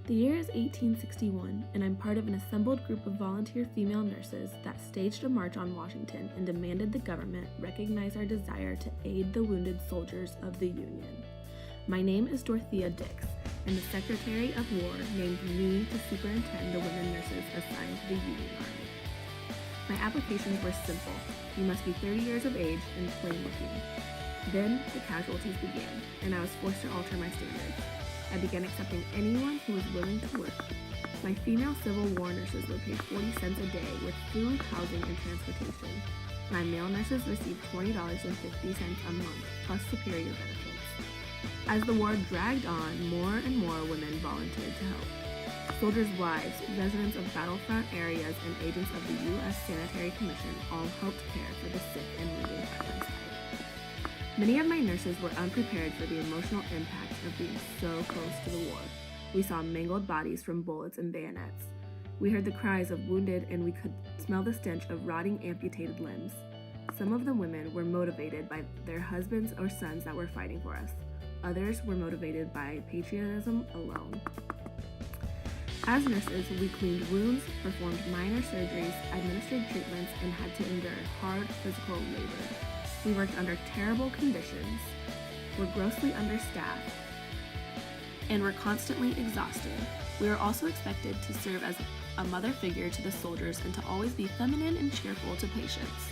The year is 1861, and I'm part of an assembled group of volunteer female nurses that staged a march on Washington and demanded the government recognize our desire to aid the wounded soldiers of the Union. My name is Dorothea Dix, and the Secretary of War named me to superintend the women nurses assigned to the Union Army. My applications were simple. You must be 30 years of age and plain looking. Then the casualties began, and I was forced to alter my standards. I began accepting anyone who was willing to work. My female Civil War nurses were paid 40 cents a day with food, housing, and transportation. My male nurses received $20.50 a month, plus superior benefits. As the war dragged on, more and more women volunteered to help. Soldiers' wives, residents of battlefront areas, and agents of the U.S. Sanitary Commission all helped care for the sick and wounded by my side. Many of my nurses were unprepared for the emotional impact of being so close to the war. We saw mangled bodies from bullets and bayonets. We heard the cries of wounded, and we could smell the stench of rotting, amputated limbs. Some of the women were motivated by their husbands or sons that were fighting for us. Others were motivated by patriotism alone. As nurses, we cleaned wounds, performed minor surgeries, administered treatments, and had to endure hard physical labor. We worked under terrible conditions, were grossly understaffed, and were constantly exhausted. We were also expected to serve as a mother figure to the soldiers and to always be feminine and cheerful to patients.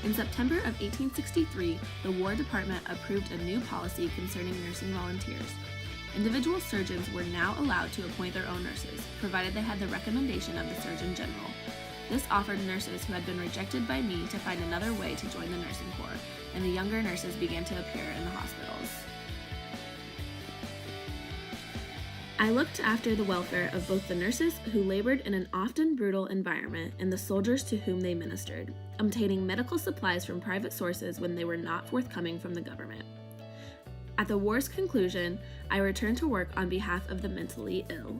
In September of 1863, the War Department approved a new policy concerning nursing volunteers. Individual surgeons were now allowed to appoint their own nurses, provided they had the recommendation of the Surgeon General. This offered nurses who had been rejected by me to find another way to join the nursing corps, and the younger nurses began to appear in the hospitals. I looked after the welfare of both the nurses who labored in an often brutal environment and the soldiers to whom they ministered, obtaining medical supplies from private sources when they were not forthcoming from the government. At the war's conclusion, I returned to work on behalf of the mentally ill.